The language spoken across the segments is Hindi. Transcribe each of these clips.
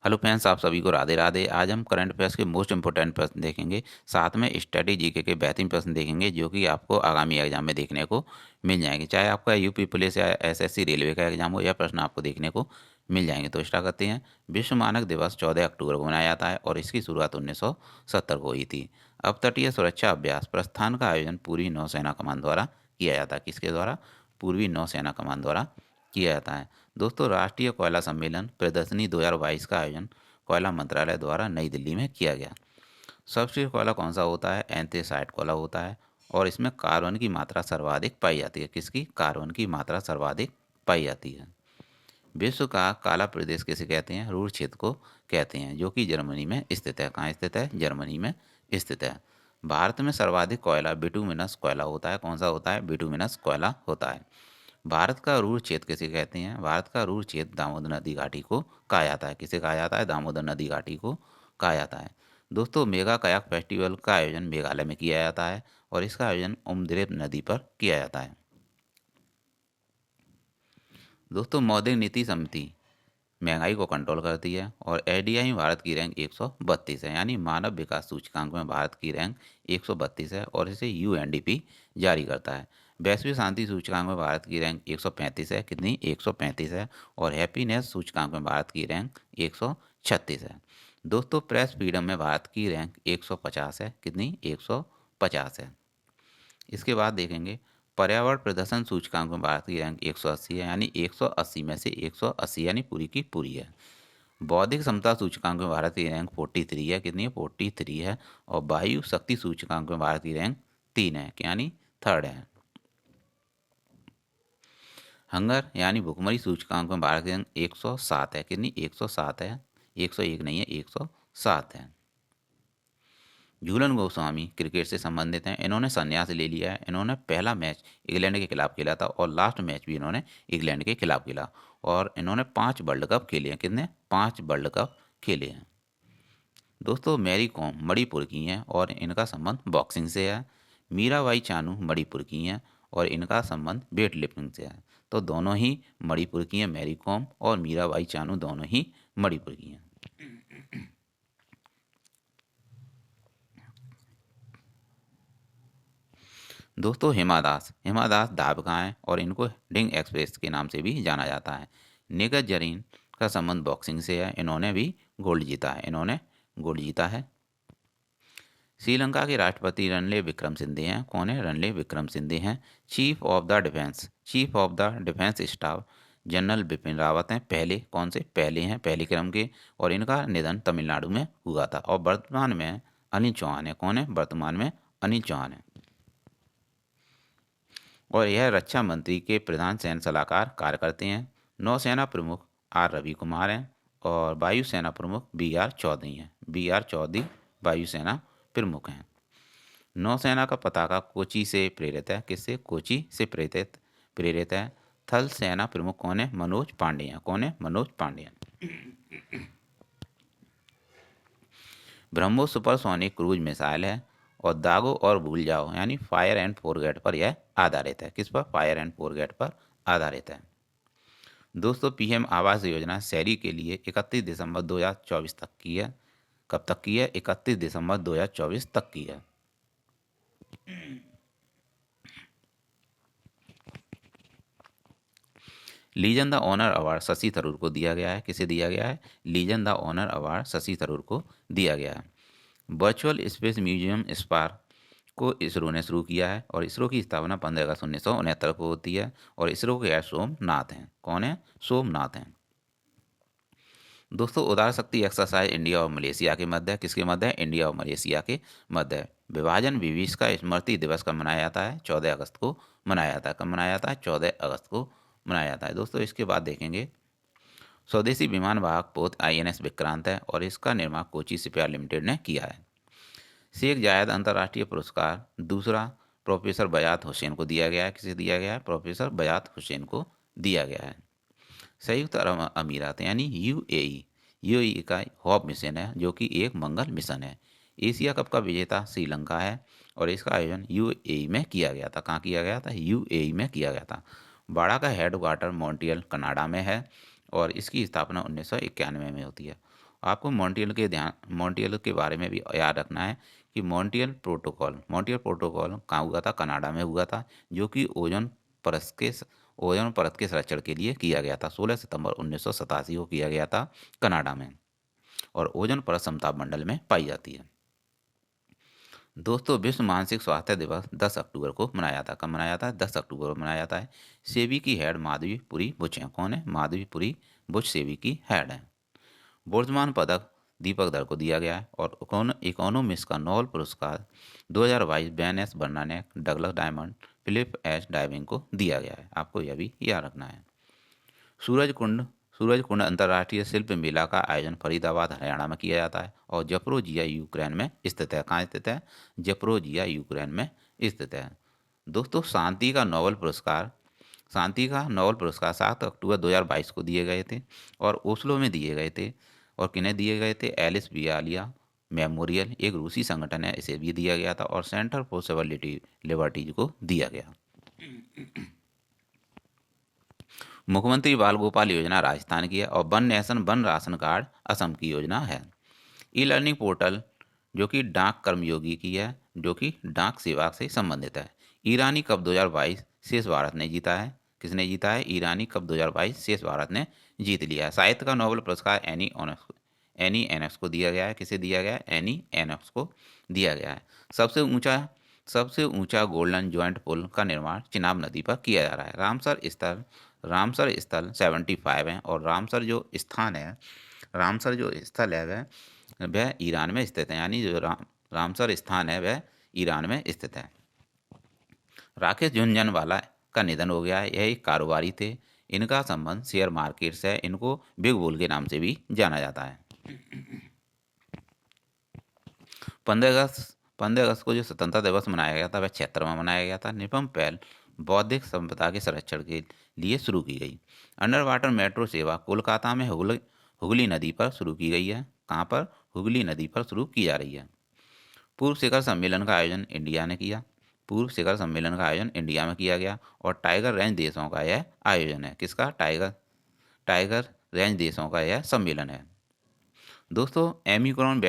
हेलो फ्रेंड्स, आप सभी को राधे राधे। आज हम करंट अफेयर्स के मोस्ट इंपोर्टेंट प्रश्न देखेंगे, साथ में स्टडी जीके के बेहतरीन प्रश्न देखेंगे जो कि आपको आगामी एग्जाम में देखने को मिल जाएंगे। चाहे आपका यूपी पुलिस या एसएससी रेलवे का एग्जाम हो, यह प्रश्न आपको देखने को मिल जाएंगे। तो स्टार्ट करते हैं। विश्व मानक दिवस 14 अक्टूबर को मनाया जाता है और इसकी शुरुआत 1970 को हुई थी। अब तटीय सुरक्षा अभ्यास प्रस्थान का आयोजन पूर्वी नौसेना कमान द्वारा किया जाता है। किसके द्वारा? पूर्वी नौसेना कमान द्वारा किया जाता है। दोस्तों, राष्ट्रीय कोयला सम्मेलन प्रदर्शनी 2022 का आयोजन कोयला मंत्रालय द्वारा नई दिल्ली में किया गया। सबसे कोयला कौन सा होता है? एंथ्रेसाइट कोयला होता है और इसमें कार्बन की मात्रा सर्वाधिक पाई जाती है। किसकी? कार्बन की मात्रा सर्वाधिक पाई जाती है। विश्व का काला प्रदेश किसे कहते हैं? रूर क्षेत्र को कहते हैं, जो कि जर्मनी में स्थित है। कहाँ स्थित है? जर्मनी में स्थित है। भारत में सर्वाधिक कोयला बिटुमिनस कोयला होता है। कौन सा होता है? बिटुमिनस कोयला होता है। भारत का रूर क्षेत्र किसे कहते हैं? भारत का रूर क्षेत्र दामोदर नदी घाटी को कहा जाता है। किसे कहा जाता है? दामोदर नदी घाटी को कहा जाता है। दोस्तों, मेगा कयाक फेस्टिवल का आयोजन मेघालय में किया जाता है और इसका आयोजन उमद्रेप नदी पर किया जाता है। दोस्तों, मौद्रिक नीति समिति महंगाई को कंट्रोल करती है और एडीआई में भारत की रैंक 132 है, यानी मानव विकास सूचकांक में भारत की रैंक 132 है और इसे यूएनडीपी जारी करता है। वैश्विक शांति सूचकांक में भारत की रैंक 135 है। कितनी? 135 है। और हैप्पीनेस सूचकांक में भारत की रैंक 136 है। दोस्तों, प्रेस फ्रीडम में भारत की रैंक 150 है। कितनी? 150 है। इसके बाद देखेंगे पर्यावरण प्रदर्शन सूचकांक में भारत की रैंक 180 है, यानी 180 में से 180 यानी पूरी की पूरी है। बौद्धिक क्षमता सूचकांक में भारत की रैंक 43 है। कितनी है? 43 है। और वायु शक्ति सूचकांक में भारत की रैंक 3 है, यानी थर्ड है। हंगर यानी भुखमरी सूचकांक में भारत की रैंक 107 है। कितनी? 107 है। 101 नहीं है, 107 है। झूलन गोस्वामी क्रिकेट से संबंधित हैं। इन्होंने संन्यास ले लिया है। इन्होंने पहला मैच इंग्लैंड के खिलाफ खेला था और लास्ट मैच भी इन्होंने इंग्लैंड के खिलाफ खेला और इन्होंने 5 वर्ल्ड कप खेले हैं। कितने? 5 वर्ल्ड कप खेले हैं। दोस्तों, मैरी कॉम मणिपुर की हैं और इनका संबंध बॉक्सिंग से है। मीराबाई चानू मणिपुर की हैं और इनका संबंध वेट लिफ्टिंग से है। तो दोनों ही मणिपुर की हैं, मैरी कॉम और मीराबाई चानू दोनों ही मणिपुर की हैं। दोस्तों, हिमा दास धावका हैं और इनको डिंग एक्सप्रेस के नाम से भी जाना जाता है। निखत जरीन का संबंध बॉक्सिंग से है। इन्होंने भी गोल्ड जीता है। इन्होंने गोल्ड जीता है। श्रीलंका के राष्ट्रपति रणनील विक्रमसिंघे हैं। कौन है? रणनील विक्रमसिंघे हैं। Chief of the defence staff general Bipin Rawat हैं। पहले कौन से? पहले हैं, पहले क्रम के। और इनका निधन तमिलनाडु में हुआ था। और वर्तमान में अनिल चौहान है। कौन है? वर्तमान में अनिल चौहान है। और यह रक्षा मंत्री के प्रधान सैन्य सलाहकार कार्य करते हैं। नौसेना प्रमुख आर रवि कुमार हैं और वायुसेना प्रमुख बी आर चौधरी हैं। बी आर चौधरी वायुसेना प्रमुख हैं। नौसेना का पताका कोची से प्रेरित है। किससे? कोची से प्रेरित है। थल सेना प्रमुख कौन है? मनोज पांडे हैं। कौन है? मनोज पांडे हैं। ब्रह्मोस सुपरसोनिक क्रूज मिसाइल है और दागो और भूल जाओ यानी फायर एंड फोरगेट पर यह आधारित है। किस पर? फायर एंड फोरगेट पर आधारित है। दोस्तों, पीएम आवास योजना शहरी के लिए 31 दिसंबर 2024 तक की है। कब तक की है? 31 दिसंबर 2024 तक की है। Legion d' Honneur award Shashi Tharoor को दिया गया है। किसे दिया गया है? Legion d' Honneur award Shashi Tharoor को दिया गया है। वर्चुअल स्पेस म्यूजियम स्पार को इसरो ने शुरू किया है और इसरो की स्थापना 15 अगस्त 1969 को होती है और इसरो के हेड सोमनाथ हैं। कौन है? सोमनाथ हैं। दोस्तों, उदार शक्ति एक्सरसाइज इंडिया और मलेशिया के मध्य है। किसके मध्य है? इंडिया और मलेशिया के मध्य है। विभाजन विभीषका स्मृति दिवस कब मनाया जाता है? 14 अगस्त को मनाया जाता है। कब मनाया जाता है? 14 अगस्त को मनाया जाता है। दोस्तों, इसके बाद देखेंगे स्वदेशी विमान वाहक पोत INS विक्रांत है और इसका निर्माण कोची शिपयार्ड लिमिटेड ने किया है। शेख जायद अंतर्राष्ट्रीय पुरस्कार दूसरा प्रोफेसर बयात हुसैन को दिया गया है। किसे दिया गया है? प्रोफेसर बयात हुसैन को दिया गया है। संयुक्त अरब अमीरात यानी यूएई का हॉप मिशन है जो कि एक मंगल मिशन है। एशिया कप का विजेता श्रीलंका है और इसका आयोजन यूएई में किया गया था। कहाँ किया गया था? यूएई में किया गया था। बाड़ा का हेडक्वार्टर मॉन्ट्रियल कनाडा में है और इसकी स्थापना 1991 में होती है। आपको मॉन्ट्रियल के बारे में भी याद रखना है कि मॉन्ट्रियल प्रोटोकॉल कहाँ हुआ था, कनाडा में हुआ था, जो कि ओजोन परत के संरक्षण के लिए किया गया था। 16 सितंबर 1987 को किया गया था कनाडा में, और ओजोन परत समताप मंडल में पाई जाती है। दोस्तों, विश्व मानसिक स्वास्थ्य दिवस 10 अक्टूबर को मनाया जाता है। कब मनाया जाता है? 10 अक्टूबर को मनाया जाता है। सेबी की हेड माधवीपुरी बुच हैं। कौन है? माधवीपुरी बुच सेबी की हेड है। वर्धमान पदक दीपक धर को दिया गया है। और इकोनॉमिक्स का नोबेल पुरस्कार 2022 Ben S Bernanke, Douglas Diamond, Philip H Dybvig को दिया गया है। आपको यह भी याद रखना है। सूरजकुंड अंतर्राष्ट्रीय शिल्प मेला का आयोजन फरीदाबाद, हरियाणा में किया जाता है, और जपरोजिया यूक्रेन में स्थित है। कहाँ स्थित है? जपरोजिया यूक्रेन में स्थित है। दोस्तों, शांति का नोबेल पुरस्कार 7 अक्टूबर 2022 को दिए गए थे, और ओस्लो में दिए गए थे। और किन्हें दिए गए थे? एलिस बियालिया मेमोरियल, एक रूसी संगठन है, इसे भी दिया गया था। और सेंटर फॉर सिविल लिबर्टीज को दिया गया। मुख्यमंत्री बाल गोपाल योजना राजस्थान की है, और one nation one ration card Assam की योजना है। ई लर्निंग पोर्टल जो कि डाक कर्मयोगी की है, जो कि डाक सेवा से संबंधित है। ईरानी कप 2022 शेष भारत ने जीता है। किसने जीता है? ईरानी कप 2022 शेष भारत ने जीत लिया है। साहित्य का नोबेल पुरस्कार एनी एनएक्स को दिया गया है। किसे दिया गया है? एनी एनएक्स को दिया गया है। सबसे ऊंचा गोल्डन ज्वाइंट पुल का निर्माण चिनाब नदी पर किया जा रहा है। रामसर स्थल 75 है, और रामसर जो स्थल है वह ईरान में स्थित है। यानी जो रामसर स्थान है वह ईरान में स्थित है। राकेश झुनझुनवाला का निधन हो गया है। यह एक कारोबारी थे। इनका संबंध शेयर मार्केट से है। इनको बिग बुल के नाम से भी जाना जाता है। 15 अगस्त को जो स्वतंत्रता दिवस मनाया गया था वह 76वां मनाया गया था। निपम पहल बौद्धिक संपदा के संरक्षण के लिए शुरू की गई। अंडर वाटर मेट्रो सेवा कोलकाता में हुगली नदी पर शुरू की गई है। कहाँ पर? हुगली नदी पर शुरू की जा रही है। पूर्व शिखर सम्मेलन का आयोजन इंडिया ने किया। पूर्व शिखर सम्मेलन का आयोजन इंडिया में किया गया, और टाइगर रेंज देशों का यह आयोजन है। किसका? टाइगर रेंज देशों का यह सम्मेलन है। दोस्तों, एमिक्रॉन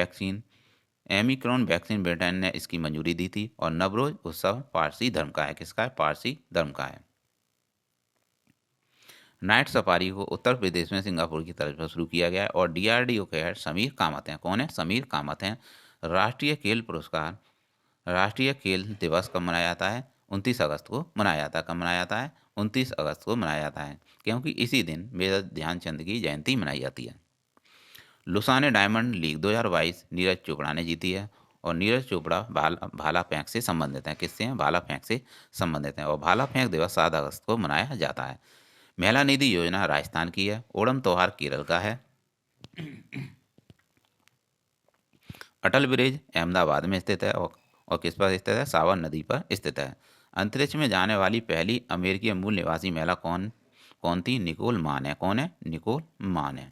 वैक्सीन ब्रिटेन ने इसकी मंजूरी दी थी। और नवरोज उत्सव पारसी धर्म का है। किसका है? पारसी धर्म का है। नाइट सफारी को उत्तर प्रदेश में सिंगापुर की तरफ से शुरू किया गया है, और डीआरडीओ के हेड समीर कामत हैं। कौन है? समीर कामत हैं। राष्ट्रीय खेल दिवस कब मनाया जाता है? 29 अगस्त को मनाया जाता है। कब मनाया जाता है? 29 अगस्त को मनाया जाता है, क्योंकि इसी दिन मेजर ध्यानचंद की जयंती मनाई जाती है। Lausanne diamond league 2022 Neeraj Chopra ने जीती है, और नीरज चोपड़ा भाला फेंक से संबंधित हैं। किससे हैं? भाला फेंक से संबंधित हैं। और भाला फेंक दिवस 7 अगस्त को मनाया जाता है। महिला निधि योजना राजस्थान की है। ओणम त्योहार केरल का है। अटल ब्रिज अहमदाबाद में स्थित है, और किस पर स्थित है? सावन नदी पर स्थित है। अंतरिक्ष में जाने वाली पहली अमेरिकी मूल निवासी महिला कौन थी? निकोल मान है। कौन है? निकोल मान है।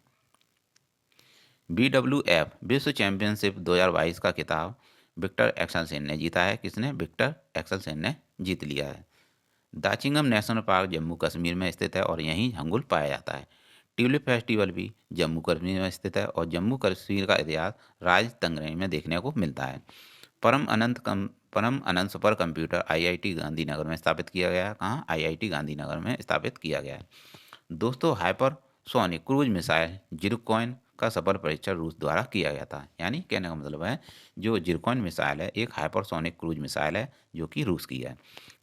BWF विश्व चैंपियनशिप 2022 का खिताब विक्टर एक्सेलसेन ने जीता है। किसने? विक्टर एक्सेलसेन ने जीत लिया है। दाचिंगम नेशनल पार्क जम्मू कश्मीर में स्थित है, और यहीं हंगुल पाया जाता है। ट्यूलिप फेस्टिवल भी जम्मू कश्मीर में स्थित है, और जम्मू कश्मीर का इतिहास राज तंगनी में देखने को मिलता है। परम अनंत सुपर कंप्यूटर IIT गांधीनगर में स्थापित किया गया है। कहाँ? IIT गांधीनगर में स्थापित किया गया है। दोस्तों, हाइपरसोनिक क्रूज मिसाइल जिरकॉइन का सफल परीक्षण रूस द्वारा किया गया था। यानी कहने का मतलब है, जो जिरकॉइन मिसाइल है एक हाइपरसोनिक क्रूज मिसाइल है, जो कि रूस की है।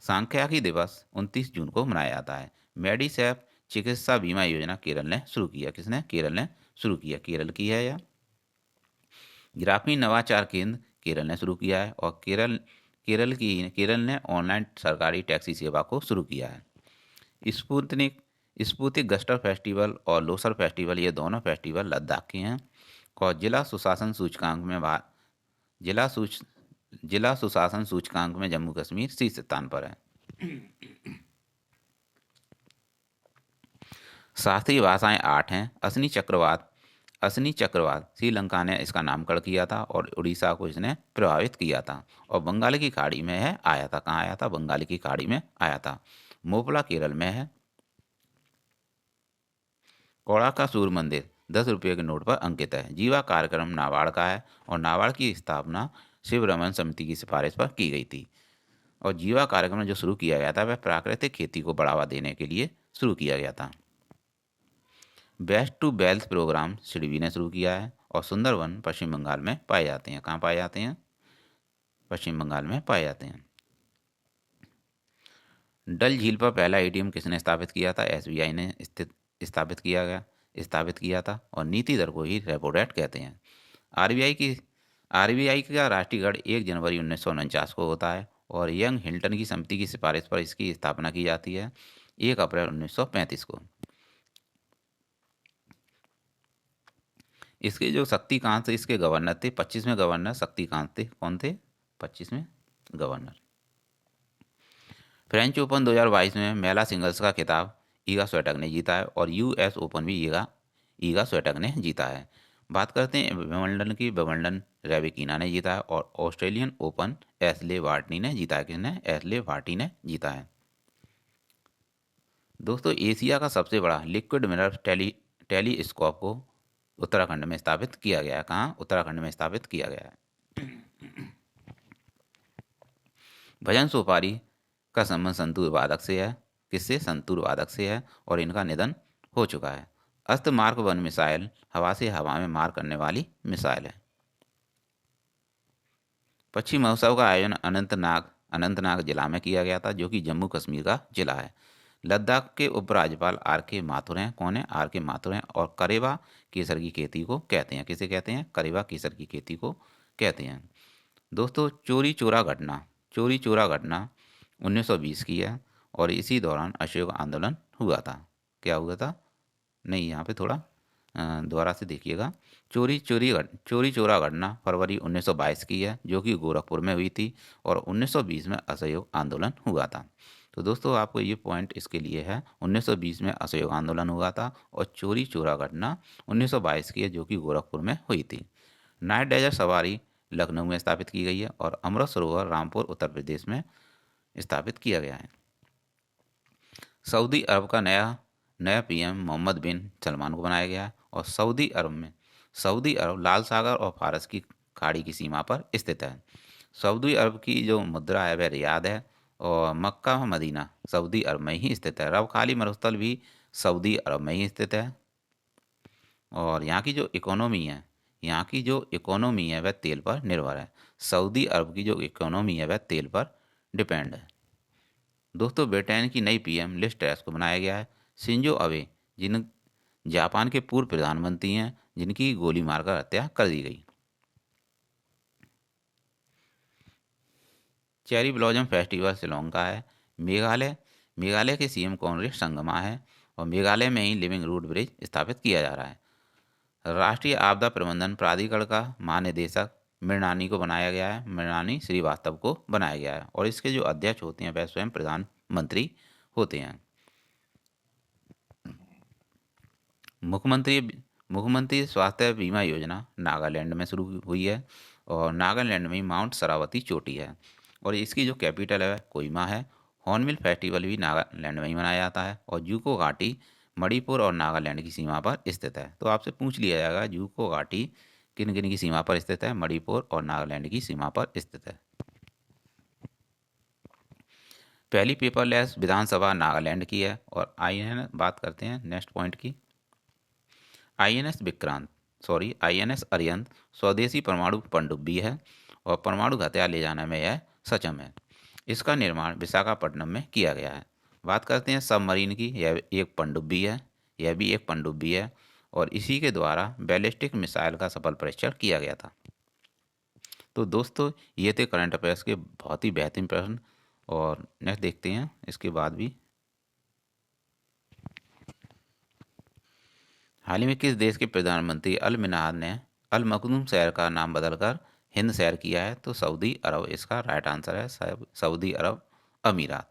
सांख्यिकी दिवस 29 जून को मनाया जाता है। मेडिसेफ चिकित्सा बीमा योजना केरल ने शुरू किया। किसने? केरल ने शुरू किया। केरल की है यह। ग्रामीण नवाचार केंद्र केरल ने शुरू किया है, और केरल ने ऑनलाइन सरकारी टैक्सी सेवा को शुरू किया है। स्पुतनिक गस्टर फेस्टिवल और लोसर फेस्टिवल, ये दोनों फेस्टिवल लद्दाख के हैं। और जिला सुशासन सूचकांक में जम्मू कश्मीर शीर्ष स्थान पर है। शास्त्रीय भाषाएं 8 हैं। असनी चक्रवात श्रीलंका ने इसका नामकरण किया था, और उड़ीसा को इसने प्रभावित किया था, और बंगाल की खाड़ी में है आया था। कहाँ आया था? बंगाल की खाड़ी में आया था। मोपला केरल में है। कोड़ाका सूर्य मंदिर ₹10 के नोट पर अंकित है। जीवा कार्यक्रम नाबार्ड का है और नाबार्ड की स्थापना शिवरमन समिति की सिफारिश पर की गई थी। और जीवा कार्यक्रम जो शुरू किया गया था वह प्राकृतिक खेती को बढ़ावा देने के लिए शुरू किया गया था। Best to wealth programme SIDBI ने शुरू किया है और सुंदरवन पश्चिम बंगाल में पाए जाते हैं। कहाँ पाए जाते हैं? पश्चिम बंगाल में पाए जाते हैं। डल झील पर पहला एटीएम किसने स्थापित किया था? एसबीआई ने स्थापित किया था और नीति दर को ही रेपो रेट कहते हैं। आरबीआई का राष्ट्रीय गढ़ 1 जनवरी 1949 को होता है और यंग हिल्टन की समिति की सिफारिश पर इसकी स्थापना की जाती है 1 अप्रैल 1935 को। इसके जो शक्तिकांत थे, इसके गवर्नर थे 25वें गवर्नर शक्तिकांत थे। कौन थे? 25वें गवर्नर। फ्रेंच ओपन 2022 में महिला सिंगल्स का खिताब ईगा स्वीटेक ने जीता है और यूएस ओपन भी ईगा स्वीटेक ने जीता है। बात करते हैं विंबलडन की। विंबलडन रेबिकीना ने जीता है और ऑस्ट्रेलियन ओपन एशले बार्टी ने जीता है। किसने? एशले बार्टी ने जीता है। दोस्तों, एशिया का सबसे बड़ा लिक्विड मिरर टेलीस्कोप को उत्तराखंड में स्थापित किया गया है। कहाँ? उत्तराखंड में स्थापित किया गया है। भजन सोपारी का संबंध संतूर वादक से है। किससे? संतूर वादक से है और इनका निधन हो चुका है। अस्त्र मार्क 1 मिसाइल हवा से हवा में मार करने वाली मिसाइल है। पक्षी महोत्सव का आयोजन अनंतनाग जिला में किया गया था, जो कि जम्मू कश्मीर का जिला है। लद्दाख के उपराज्यपाल आर के माथुर हैं। कौन है? आर के माथुर हैं और करेवा केसर की खेती को कहते हैं। किसे कहते हैं? करेवा केसर की खेती को कहते हैं। दोस्तों, चोरी चोरा घटना 1920 की है और इसी दौरान अशोक आंदोलन हुआ था। क्या हुआ था? नहीं, यहाँ पे थोड़ा दोबारा से देखिएगा। चोरी चोरा घटना फरवरी 1922 की है, जो कि गोरखपुर में हुई थी और 1920 में असहयोग आंदोलन हुआ था। तो दोस्तों, आपको ये पॉइंट इसके लिए है। 1920 में असहयोग आंदोलन हुआ था और चोरी चोरा घटना 1922 की है, जो कि गोरखपुर में हुई थी। नाइट डेजर्ट सवारी लखनऊ में स्थापित की गई है और अमृत सरोवर रामपुर उत्तर प्रदेश में स्थापित किया गया है। सऊदी अरब का नया पीएम मोहम्मद बिन सलमान को बनाया गया है और सऊदी अरब लाल सागर और फारस की खाड़ी की सीमा पर स्थित है। सऊदी अरब की जो मुद्रा है वह रियाद है और मक्का व मदीना सऊदी अरब में ही स्थित है। रब खाली मरुस्थल भी सऊदी अरब में ही स्थित है। और यहाँ की जो इकोनॉमी है वह तेल पर निर्भर है। सऊदी अरब की जो इकोनॉमी है वह तेल पर डिपेंड है। दोस्तों, ब्रिटेन की नई पीएम लिज ट्रस को बनाया गया है। शिंजो अबे जिन जापान के पूर्व प्रधानमंत्री हैं, जिनकी गोली मारकर हत्या कर दी गई। चेरी ब्लॉसम फेस्टिवल शिलोंग का है। मेघालय के सीएम कॉनरेड संगमा है और मेघालय में ही लिविंग रूट ब्रिज स्थापित किया जा रहा है। राष्ट्रीय आपदा प्रबंधन प्राधिकरण का महानिदेशक मृणानी को बनाया गया है। मृणानी श्रीवास्तव को बनाया गया है और इसके जो अध्यक्ष होते हैं वह स्वयं प्रधानमंत्री होते हैं। मुख्यमंत्री स्वास्थ्य बीमा योजना नागालैंड में शुरू हुई है और नागालैंड में माउंट शरावती चोटी है और इसकी जो कैपिटल है कोहिमा है। हॉर्नबिल फेस्टिवल भी नागालैंड में ही मनाया जाता है और जूको घाटी मणिपुर और नागालैंड की सीमा पर स्थित है। तो आपसे पूछ लिया जाएगा जूको घाटी किन किन की सीमा पर स्थित है? मणिपुर और नागालैंड की सीमा पर स्थित है। पहली पेपरलेस विधानसभा नागालैंड की है और बात करते हैं नेक्स्ट पॉइंट की। आईएनएस अरिहंत स्वदेशी परमाणु पनडुब्बी है और परमाणु हथियार ले जाने में यह सक्षम है। इसका निर्माण विशाखापट्टनम में किया गया है। बात करते हैं सबमरीन की। यह एक पनडुब्बी है, यह भी एक पनडुब्बी है और इसी के द्वारा बैलिस्टिक मिसाइल का सफल परीक्षण किया गया था। तो दोस्तों, ये थे करंट अफेयर्स के बहुत ही बेहतरीन प्रश्न और नेक्स्ट देखते हैं इसके बाद भी। हाल ही में किस देश के प्रधानमंत्री अल मिनार ने अल मखदूम शहर का नाम बदलकर हिंद शहर किया है? तो सऊदी अरब इसका राइट आंसर है। सऊदी अरब अमीरात।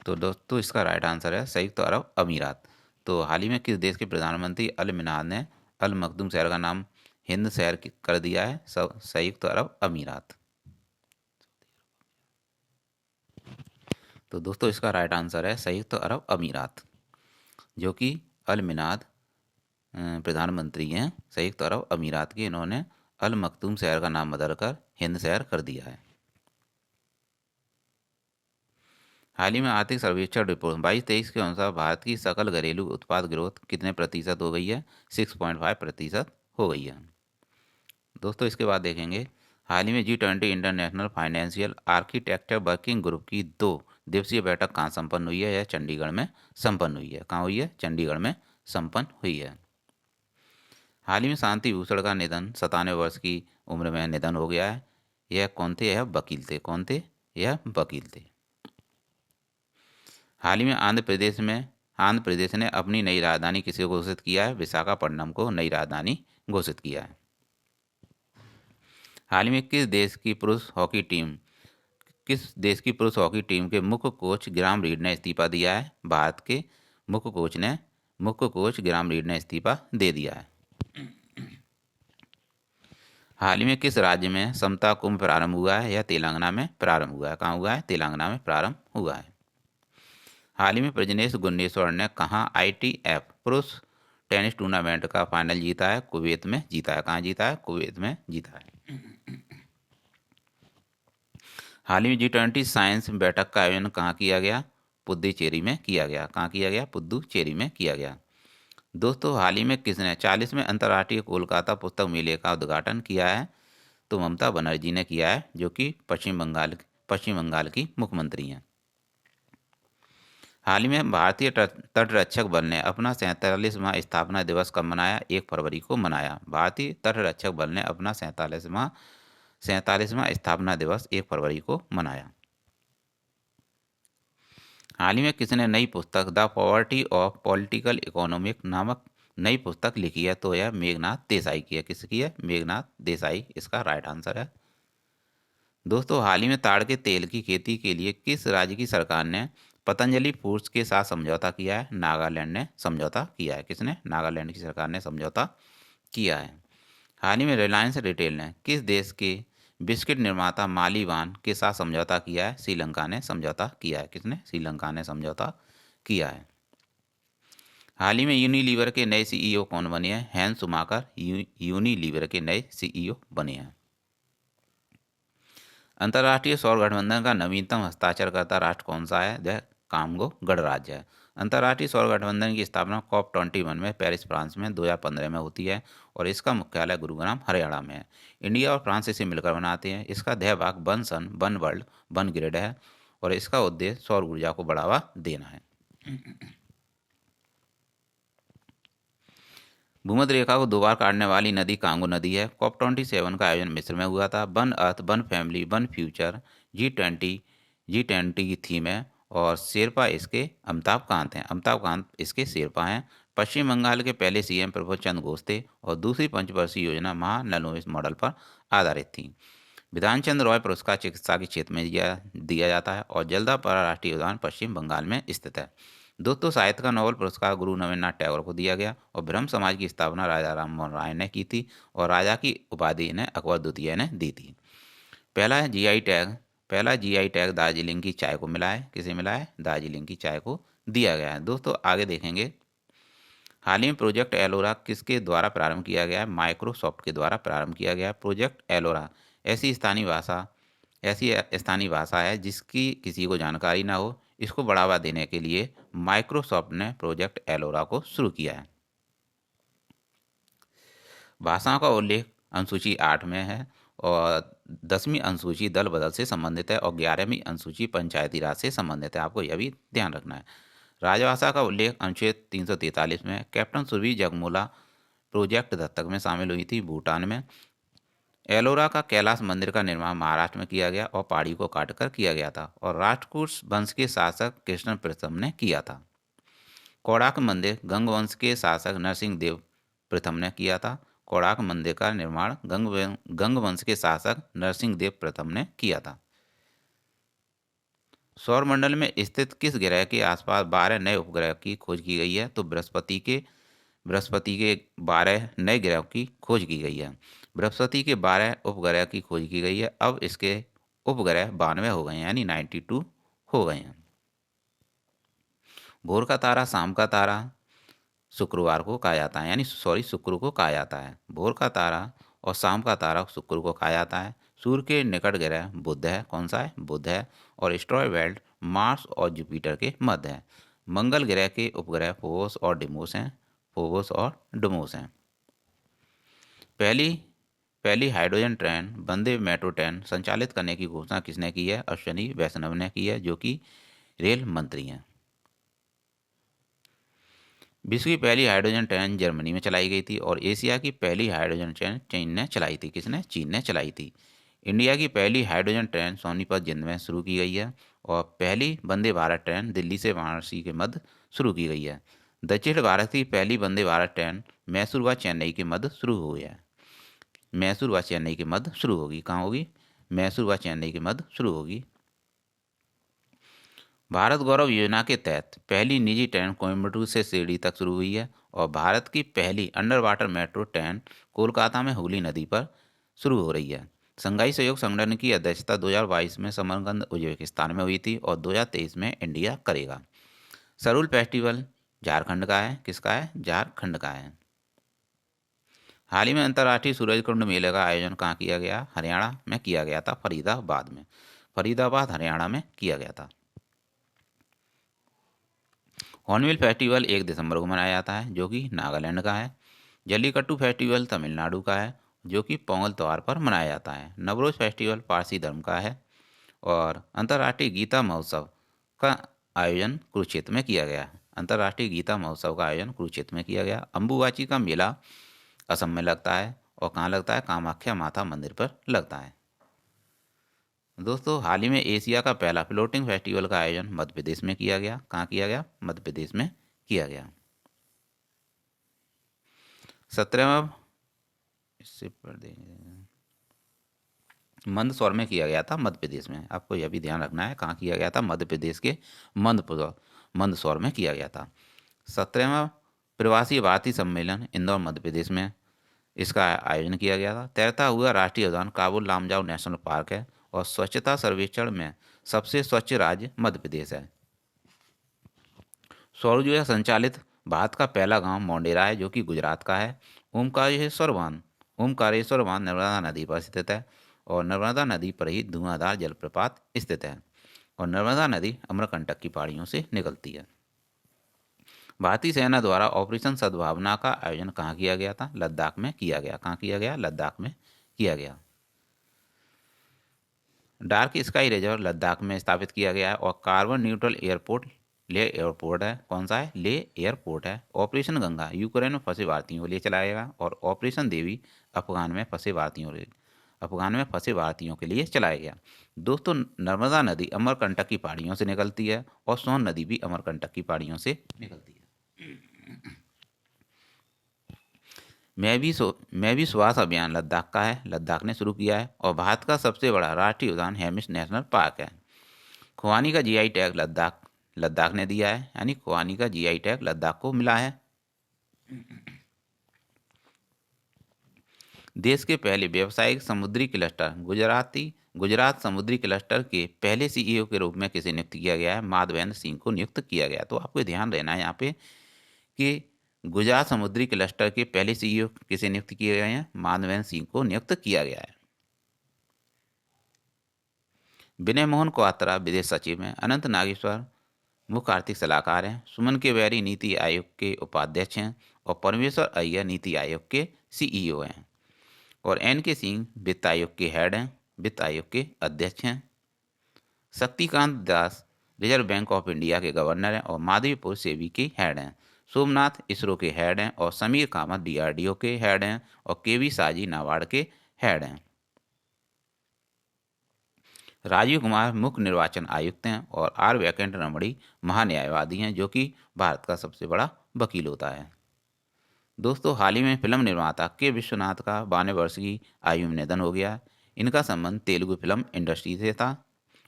तो दोस्तों, इसका राइट आंसर है संयुक्त अरब अमीरात। तो हाल ही में किस देश के प्रधानमंत्री अल मिनार ने अल मखदूम शहर का नाम हिंद शहर कर दिया है? संयुक्त अरब अमीरात। तो दोस्तों, इसका राइट आंसर है संयुक्त अरब अमीरात, जो कि अल मिनाद प्रधानमंत्री हैं संयुक्त अरब अमीरात के। इन्होंने अल मखदूम शहर का नाम बदलकर हिंद शहर कर दिया है। हाल ही में आर्थिक सर्वेक्षण रिपोर्ट 22-23 के अनुसार भारत की सकल घरेलू उत्पाद ग्रोथ कितने प्रतिशत हो गई है? 6.5% हो गई है। दोस्तों इसके बाद देखेंगे हाल ही में G20 international financial architecture working group की 2 दिवसीय बैठक कहाँ संपन्न हुई है? यह चंडीगढ़ में संपन्न हुई है। कहाँ हुई है? चंडीगढ़ में संपन्न हुई है। हाल ही में शांति भूषण का निधन 97 वर्ष की उम्र में निधन हो गया है। यह कौन थे? यह वकील थे। कौन थे? यह वकील थे। हाल ही में आंध्र प्रदेश ने अपनी नई राजधानी किसे घोषित किया है? विशाखापट्टनम को नई राजधानी घोषित किया है। हाल ही में किस देश की पुरुष हॉकी टीम के मुख्य कोच ग्राम रीड ने इस्तीफा दिया है? भारत के मुख्य कोच ग्राम रीड ने इस्तीफा दे दिया है। हाल ही में किस राज्य में समता कुंभ प्रारंभ हुआ है? यह तेलंगाना में प्रारंभ हुआ है। कहाँ हुआ है? तेलंगाना में प्रारंभ हुआ है। हाल ही में प्रजनेश गुन्नेश्वर ने कहाँ ITF पुरुष टेनिस टूर्नामेंट का फाइनल जीता है? कुवैत में जीता है। कहाँ जीता है? कुवैत में जीता है। हाल ही में G20 साइंस बैठक का आयोजन कहाँ किया गया? पुद्दुचेरी में किया गया। कहाँ किया गया? पुद्दुचेरी में किया गया। दोस्तों हाल ही में किसने 40वें अंतर्राष्ट्रीय कोलकाता पुस्तक मेले का उद्घाटन किया है? तो ममता बनर्जी ने किया है, जो कि पश्चिम बंगाल की मुख्यमंत्री हैं। हाल ही में भारतीय तटरक्षक बल ने अपना 47वां स्थापना दिवस कब मनाया? 1 फरवरी को मनाया। भारतीय तटरक्षक बल ने अपना 47वां स्थापना दिवस 1 फरवरी को मनाया। हाल ही में किसने नई पुस्तक the poverty of political economic नामक नई पुस्तक लिखी है? तो यह मेघनाथ देसाई की है। किसकी है? मेघनाथ देसाई इसका राइट आंसर है। दोस्तों हाल ही में ताड़ के तेल की खेती के लिए किस राज्य की सरकार ने पतंजलि फूड्स के साथ समझौता किया है? नागालैंड ने समझौता किया है। किसने? नागालैंड की सरकार ने समझौता किया है। हाल ही में रिलायंस रिटेल ने किस देश के बिस्किट निर्माता मालीवान के साथ समझौता किया है? श्रीलंका ने समझौता किया है। किसने? श्रीलंका ने समझौता किया है। हाल ही में यूनिलीवर के नए CEO कौन बने हैं? हैंस शुमाकर यूनिलीवर के नए CEO बने हैं। अंतर्राष्ट्रीय सौर गठबंधन का नवीनतम हस्ताक्षरकर्ता राष्ट्र कौन सा है? वह कांगो गणराज्य है। अंतर्राष्ट्रीय सौर गठबंधन की स्थापना COP21 में पेरिस फ्रांस में 2015 में होती है और इसका मुख्यालय गुरुग्राम हरियाणा में है। इंडिया और फ्रांस इसे मिलकर बनाते हैं। इसका ध्येयवाक्य one sun one world one grid है और इसका उद्देश्य सौर ऊर्जा को बढ़ावा देना है। भूमध्य रेखा को 2 बार काटने वाली नदी कांगो नदी है। COP27 का आयोजन मिस्र में हुआ था। One earth one family one future G20 की थीम है और शेरपा इसके अमिताभ कांत हैं। अमिताभ कांत इसके शेरपा हैं। पश्चिम बंगाल के पहले CM प्रफुल्ल चंद्र घोष थे और दूसरी पंचवर्षीय योजना महालनोबिस मॉडल पर आधारित थी। विधान चंद्र रॉय पुरस्कार चिकित्सा के क्षेत्र में दिया जाता है और जलदापारा राष्ट्रीय उद्यान पश्चिम बंगाल में स्थित है। दोस्तों साहित्य का नोबेल पुरस्कार गुरु नवीननाथ टैगोर को दिया गया और ब्रह्म समाज की स्थापना राजा राम मोहन राय ने की थी और राजा की उपाधि इन्हें अकबर द्वितीय ने दी थी। पहला GI टैग दार्जिलिंग की चाय को मिला है। किसे मिला है? दार्जिलिंग की चाय को दिया गया है। दोस्तों आगे देखेंगे हाल ही में प्रोजेक्ट एलोरा किसके द्वारा प्रारंभ किया गया है? माइक्रोसॉफ्ट के द्वारा प्रारंभ किया गया। प्रोजेक्ट एलोरा ऐसी स्थानीय भाषा है जिसकी किसी को जानकारी ना हो। इसको बढ़ावा देने के लिए माइक्रोसॉफ्ट ने प्रोजेक्ट एलोरा को शुरू किया है। भाषाओं का उल्लेख अनुसूची 8 में है और 10वीं अनुसूची दल बदल से संबंधित है और 11वीं अनुसूची पंचायती राज से संबंधित है। आपको यह भी ध्यान रखना है। राजभाषा का उल्लेख अनुच्छेद 343 में है। कैप्टन सुरभि जगमोला प्रोजेक्ट दत्तक में शामिल हुई थी भूटान में। एलोरा का कैलाश मंदिर का निर्माण महाराष्ट्र में किया गया और पहाड़ी को काटकर किया गया था और राष्ट्रकूट वंश के शासक कृष्ण प्रथम ने किया था। कोणार्क मंदिर गंग वंश के शासक नरसिंह देव प्रथम ने किया था। कोणार्क मंदिर का निर्माण गंग वंश के शासक नरसिंह देव प्रथम ने किया था। सौरमंडल में स्थित किस ग्रह के आसपास 12 नए उपग्रह की खोज की गई है? तो बृहस्पति के 12 नए ग्रहों की खोज की गई है। बृहस्पति के 12 उपग्रह की खोज की गई है। अब इसके उपग्रह 92 हो गए हैं, यानी 92 हो गए हैं। भोर का तारा, शाम का तारा, शुक्रवार को कहा जाता है, यानी सॉरी शुक्र को कहा जाता है। भोर का तारा और शाम का तारा शुक्र को कहा जाता है। सूर्य के निकट ग्रह बुध है, कौन सा है? बुध है। और एस्ट्रॉयड बेल्ट मार्स और जुपिटर के मध्य है। मंगल ग्रह के उपग्रह फोबोस और डिमोस हैं, फोबोस और डिमोस हैं। पहली पहली हाइड्रोजन ट्रेन वंदे मेट्रो ट्रेन संचालित करने की घोषणा किसने की है? अश्विनी वैष्णव ने की है, जो कि रेल मंत्री हैं। विश्व की पहली हाइड्रोजन ट्रेन जर्मनी में चलाई गई थी और एशिया की पहली हाइड्रोजन ट्रेन चीन ने चलाई थी। किसने? चीन ने चलाई थी। इंडिया की पहली हाइड्रोजन ट्रेन सोनीपत जिंद में शुरू की गई है और पहली वंदे भारत ट्रेन दिल्ली से वाराणसी के मध्य शुरू की गई है। दक्षिण भारत की पहली वंदे भारत ट्रेन मैसूर व चेन्नई के मध्य शुरू हुई है। मैसूर व चेन्नई के मध्य शुरू होगी। कहाँ होगी? मैसूर व चेन्नई के मध्य शुरू होगी। भारत गौरव योजना के तहत पहली निजी ट्रेन कोयम्बटूर से शिरडी तक शुरू हुई है और भारत की पहली under water metro train Kolkata में हुगली नदी पर शुरू हो रही है। शंघाई सहयोग संगठन की अध्यक्षता 2022 में समरकंद उज्बेकिस्तान में हुई थी और 2023 में इंडिया करेगा। सरूल फेस्टिवल झारखंड का है। किसका है? झारखंड का है। हाल ही में अंतर्राष्ट्रीय सूरजकुंड मेले का आयोजन कहाँ किया गया? हरियाणा में किया गया था, फरीदाबाद में। फरीदाबाद हरियाणा में किया गया था। हॉर्नबिल फेस्टिवल 1 दिसंबर को मनाया जाता है, जो कि नागालैंड का है। जल्लीकट्टू फेस्टिवल तमिलनाडु का है, जो कि पोंगल त्यौहार पर मनाया जाता है। नवरोज फेस्टिवल पारसी धर्म का है। और अंतर्राष्ट्रीय गीता महोत्सव का आयोजन कुरुक्षेत्र में किया गया। अंतर्राष्ट्रीय गीता महोत्सव का आयोजन कुरुक्षेत्र में किया गया। अम्बुबाची का मेला असम में लगता है और कहाँ लगता है? कामाख्या माता मंदिर पर लगता है। दोस्तों, हाल ही में एशिया का पहला फ्लोटिंग फेस्टिवल का आयोजन मध्य प्रदेश में किया गया। कहाँ किया गया? मध्य प्रदेश में किया गया। 17वां इससे मंदसौर में किया गया था, मध्य प्रदेश में। आपको यह भी ध्यान रखना है, कहाँ किया गया था? मध्य प्रदेश के मंदसौर में किया गया था। 17वां प्रवासी भारतीय सम्मेलन इंदौर मध्य प्रदेश में इसका आयोजन किया गया था। तैरता हुआ राष्ट्रीय उद्यान काबुल लामजाओ नेशनल पार्क है और स्वच्छता सर्वेक्षण में सबसे स्वच्छ राज्य मध्य प्रदेश है। सौर ऊर्जा संचालित भारत का पहला गांव मोंडेरा है, जो कि गुजरात का है। ओमकारेश्वर बांध नर्मदा नदी पर स्थित है और नर्मदा नदी पर ही धुआंधार जलप्रपात स्थित है और नर्मदा नदी अमरकंटक की पहाड़ियों से निकलती है। भारतीय सेना द्वारा ऑपरेशन सद्भावना का आयोजन कहाँ किया गया था? लद्दाख में किया गया। कहाँ किया गया? लद्दाख में किया गया। डार्क स्काई रिजर्व लद्दाख में स्थापित किया गया है और कार्बन न्यूट्रल एयरपोर्ट ले एयरपोर्ट है। कौन सा है? ले एयरपोर्ट है। ऑपरेशन गंगा यूक्रेन में फंसे भारतीयों के लिए चलाया गया और ऑपरेशन देवी अफगान में फंसे भारतीयों के लिए चलाया गया। दोस्तों, नर्मदा नदी अमरकंटक की पहाड़ियों से निकलती है और सोन नदी भी अमरकंटक की पहाड़ियों से निकलती है। मैं भी सुभाष अभियान लद्दाख का है, लद्दाख ने शुरू किया है और भारत का सबसे बड़ा राष्ट्रीय उद्यान हेमिस नेशनल पार्क है। खुबानी का जीआई टैग लद्दाख ने दिया है, यानी खुबानी का जीआई टैग लद्दाख को मिला है। देश के पहले व्यावसायिक समुद्री क्लस्टर गुजरात समुद्री क्लस्टर के पहले सीईओ के रूप में किसे नियुक्त किया गया है? माधवेंद्र सिंह को नियुक्त किया गया। तो आपको ध्यान रहना है यहाँ पे कि गुजरात समुद्री क्लस्टर के पहले सीईओ किसे नियुक्त किए गए हैं? माधवेंद्र सिंह को नियुक्त किया गया है। विनय मोहन क्वात्रा विदेश सचिव हैं। अनंत नागेश्वर मुख्य आर्थिक सलाहकार हैं। सुमन के बैरी नीति आयोग के उपाध्यक्ष हैं और परमेश्वर अय्यर नीति आयोग के सीईओ हैं और एन के सिंह वित्त आयोग के हेड हैं, वित्त आयोग के अध्यक्ष हैं। Shaktikanta Das reserve bank of India के गवर्नर हैं और माधवीपुर सेबी के हेड हैं। सोमनाथ इसरो के हेड हैं और समीर कामत डीआरडीओ के हेड हैं और केवी साजी नाबार्ड के हेड हैं। राजीव कुमार मुख्य निर्वाचन आयुक्त हैं और आर वेंकट रमणी महान्यायवादी हैं, जो कि भारत का सबसे बड़ा वकील होता है। दोस्तों, हाल ही में फिल्म निर्माता के विश्वनाथ का 92 वर्ष की आयु में निधन हो गया। इनका संबंध तेलुगु फिल्म इंडस्ट्री से था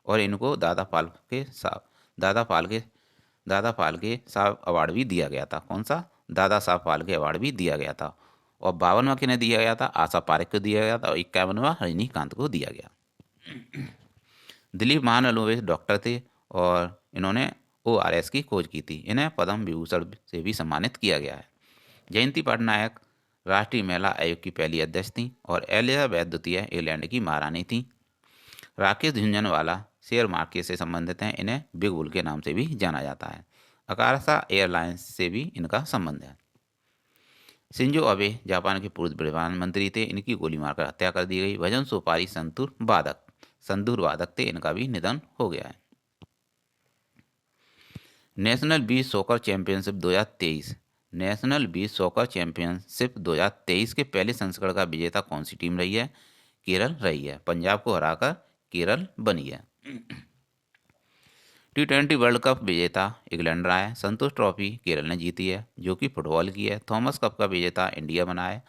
और इनको दादा पाल्के साहब अवार्ड भी दिया गया था। कौन सा? दादा साहब फाल्के अवार्ड भी दिया गया था और 52वां किन्हें दिया गया था? आशा पारेख को दिया गया था और 51वां रजनीकांत को दिया गया। दिलीप महानलोवेश डॉक्टर थे और इन्होंने ORS की खोज की थी। इन्हें पद्म विभूषण से भी सम्मानित किया गया है। जयंती पटनायक राष्ट्रीय महिला आयोग की पहली अध्यक्ष थी और एलिजाबेथ द्वितीय इंग्लैंड की महारानी थी। राकेश झुंझुनवाला शेयर मार्केट से संबंधित हैं, इन्हें बिग बुल के नाम से भी जाना जाता है। अकासा एयरलाइंस से भी इनका संबंध है। शिंजो अबे जापान के पूर्व प्रधानमंत्री थे, इनकी गोली मारकर हत्या कर दी गई। भजन सोपारी संतूर वादक थे, इनका भी निधन हो गया है। National beach soccer championship 2023 national beach soccer championship 2023 के पहले संस्करण का विजेता कौन सी टीम रही है? केरल रही है। पंजाब को हराकर केरल बनी है। T20 वर्ल्ड कप विजेता इंग्लैंड रहा है। संतोष ट्रॉफी केरल ने जीती है, जो कि फुटबॉल की है। थॉमस कप का विजेता इंडिया बना है,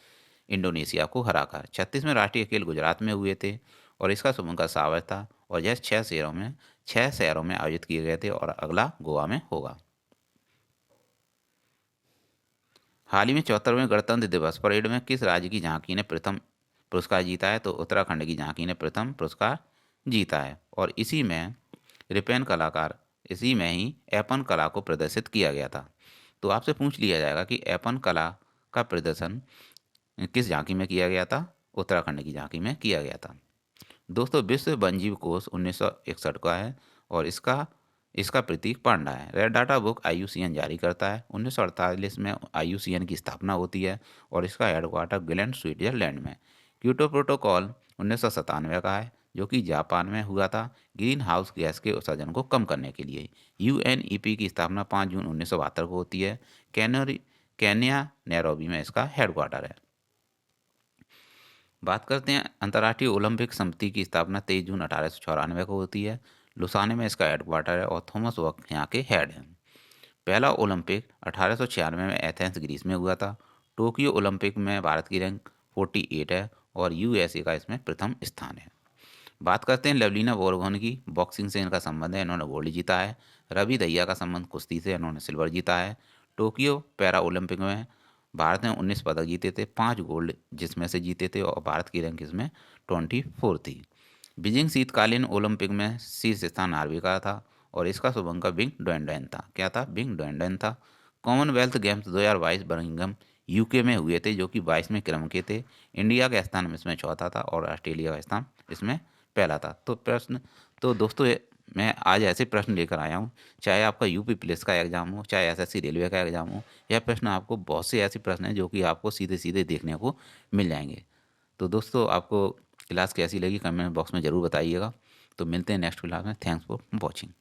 इंडोनेशिया को हराकर। 36वें राष्ट्रीय खेल गुजरात में हुए थे और इसका शुभारंभ सावर था और यह 6 शहरों में आयोजित किए गए थे और अगला गोवा में होगा। हाल ही में 74वें गणतंत्र दिवस परेड में किस राज्य की झांकी ने प्रथम पुरस्कार जीता है? तो उत्तराखंड की झांकी ने प्रथम पुरस्कार जीता है और इसी में ही ऐपन कला को प्रदर्शित किया गया था। तो आपसे पूछ लिया जाएगा कि ऐपन कला का प्रदर्शन किस झांकी में किया गया था? उत्तराखंड की झांकी में किया गया था। दोस्तों, विश्व वन्यजीव कोष 1961 का है और इसका प्रतीक पांडा है। रेड डाटा बुक IUCN जारी करता है। 1948 में IUCN की स्थापना होती है और इसका हेडक्वार्टर ग्लैंड स्विट्जरलैंड में। क्योटो प्रोटोकॉल 1997 का है, जो कि जापान में हुआ था ग्रीन हाउस गैस के उत्सर्जन को कम करने के लिए। UNEP की स्थापना 5 जून 1972 को होती है। केन्या नैरोबी में इसका हेडक्वार्टर है। बात करते हैं अंतर्राष्ट्रीय ओलंपिक समिति की स्थापना 23 जून 1894 को होती है। लुसाने में इसका हेडक्वार्टर है और थॉमस वर्क यहाँ के हेड हैं। पहला ओलंपिक 1896 में एथेंस ग्रीस में हुआ था। टोक्यो ओलंपिक में भारत की रैंक 48 है और USA का इसमें प्रथम स्थान है। बात करते हैं लवलीना बोरगोहन की। बॉक्सिंग से इनका संबंध है, इन्होंने गोल्ड जीता है। रवि दहिया का संबंध कुश्ती से, इन्होंने सिल्वर जीता है। टोक्यो पैरा ओलंपिक में भारत ने 19 पदक जीते थे, 5 गोल्ड जिसमें से जीते थे और भारत की रैंक इसमें 24 थी। बीजिंग शीतकालीन ओलंपिक में शीर्ष स्थान नॉर्वे का था और इसका शुभारंभ बिंग डोंडन था। क्या था? बिंग डोंडन था। कॉमनवेल्थ गेम्स 2022 बर्मिंघम UK में हुए थे, जो कि 22वें क्रम के थे। इंडिया का स्थान इसमें चौथा था और ऑस्ट्रेलिया का स्थान इसमें पहला था। तो दोस्तों, मैं आज ऐसे प्रश्न लेकर आया हूँ, चाहे आपका UP पुलिस का एग्जाम हो, चाहे SSC रेलवे का एग्जाम हो। यह प्रश्न आपको बहुत से ऐसे प्रश्न हैं जो कि आपको सीधे सीधे देखने को मिल जाएंगे। तो दोस्तों, आपको क्लास कैसी लगी कमेंट बॉक्स में ज़रूर बताइएगा। तो मिलते हैं नेक्स्ट क्लास में। Thanks for watching.